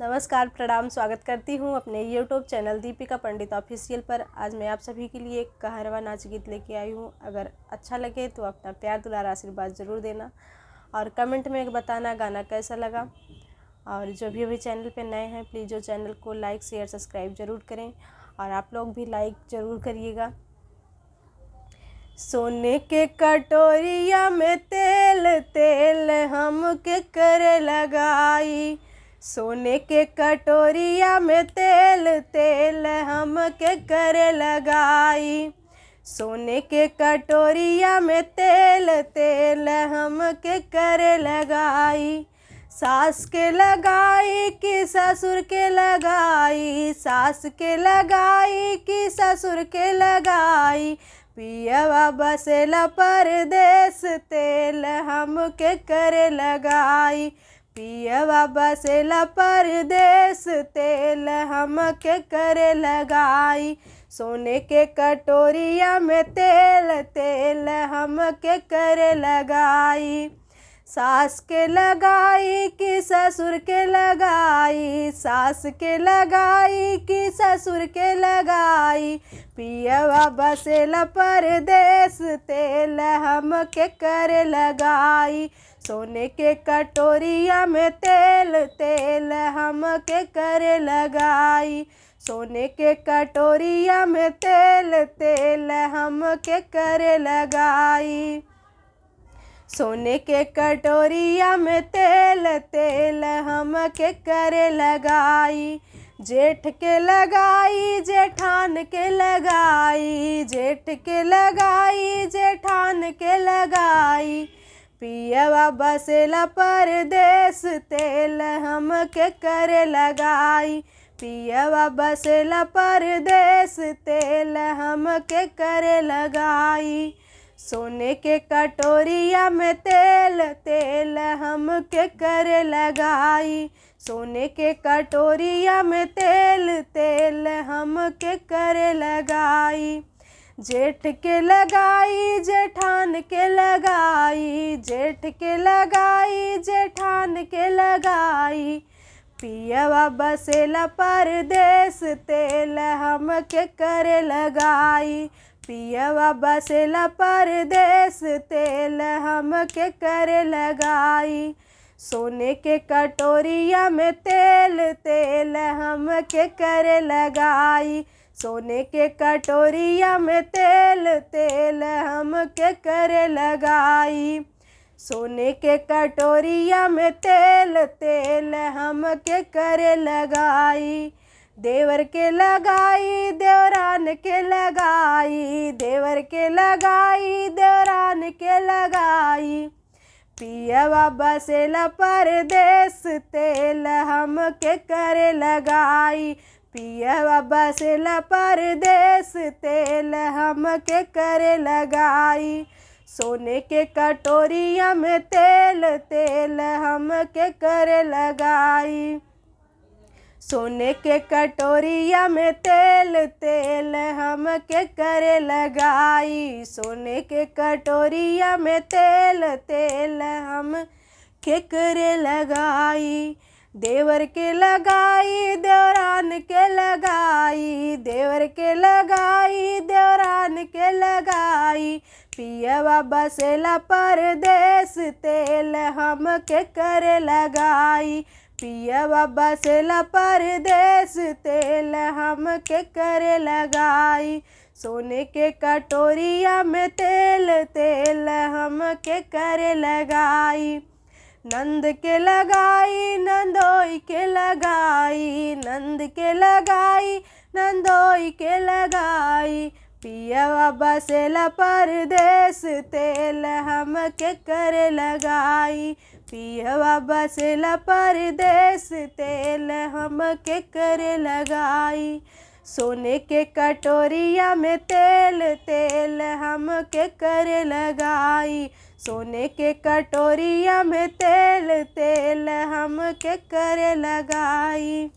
नमस्कार, प्रणाम। स्वागत करती हूँ अपने यूट्यूब चैनल दीपिका पंडित ऑफिशियल पर। आज मैं आप सभी के लिए एक कहरवा नाच गीत लेके आई हूँ। अगर अच्छा लगे तो अपना प्यार दुलार आशीर्वाद ज़रूर देना और कमेंट में बताना गाना कैसा लगा। और जो भी अभी चैनल पे नए हैं प्लीज़ जो चैनल को लाइक शेयर सब्सक्राइब ज़रूर करें और आप लोग भी लाइक ज़रूर करिएगा। सोने के कटोरिया में तेल तेल हम के करे लगाई, सोने के कटोरिया में तेल तेल हम के करे लगाई, सोने के कटोरिया में तेल तेल हम के करे लगाई। सास के लगाई कि ससुर के लगाई, सास के लगाई कि ससुर के लगाई, पियवा बसेला परदेस तेल हम के करे लगाई, पियवा बसेला परदेस तेल हम के करे लगाई। सोने के कटोरिया में तेल तेल हम के करे लगाई, सास के लगाई कि ससुर के लगाई, सास के लगाई कि ससुर के लगाई, पियवा बसेला परदेस तेल हम के करे लगाई। सोने के कटोरिया में तेल तेल हम के करे लगाई, सोने के कटोरिया में तेल तेल हम के करे लगाई, सोने के कटोरिया में तेल तेल हम के करे लगाई। जेठ के लगाई जेठान के लगाई, जेठ के लगाई जेठान के लगाई, पियवा बसेला परदेस तेल हम के करे लगाई, पियवा बसेला परदेस तेल हम के करे लगाई। सोने के कटोरिया में तेल तेल हम के करे लगाई, सोने के कटोरिया में तेल तेल हम के करे लगाई। जेठ के लगाई जेठान के लगाई, जेठ के लगाई जेठान के लगाई, पियवा बसेला परदेस तेल हम के करे लगाई, पियवा बसेला परदेस तेल हम के करे लगाई। सोने के कटोरिया में तेल तेल हम के करे लगाई, सोने के कटोरिया में तेल तेल हम के करे लगाई, सोने के कटोरिया में तेल तेल हम के करे लगाई। देवर के लगाई देवरान के लगाई, देवर के लगाई देवरान के लगाई, पियवा बसेला परदेस तेल हम के करे लगाई, पियवा बसेला परदेस तेल हम के करे लगाई। सोने के कटोरिया में तेल तेल हम के करे लगाई, सोने के कटोरिया में तेल तेल हम के करे लगाई, सोने के कटोरिया में तेल तेल हम के करे लगाई। देवर के लगाई देवरान के लगाई, देवर के लगाई देवरान के लगाई, पियवा बसेला परदेस तेल हम के करे लगाई, पियवा बसेला परदेस तेल हम के करे लगाई। सोने के कटोरिया में तेल तेल हम के करे लगाई, नंद के लगाई नंदोई के लगाई, नंद के लगाई नंदोई के लगाई, पियवा बसेला परदेस तेल हम के करे लगाई, पियवा बसेला परदेस तेल हम के करे लगाई। सोने के कटोरिया में तेल तेल हम के करे लगाई, सोने के कटोरिया में तेल तेल हम के करे लगाई।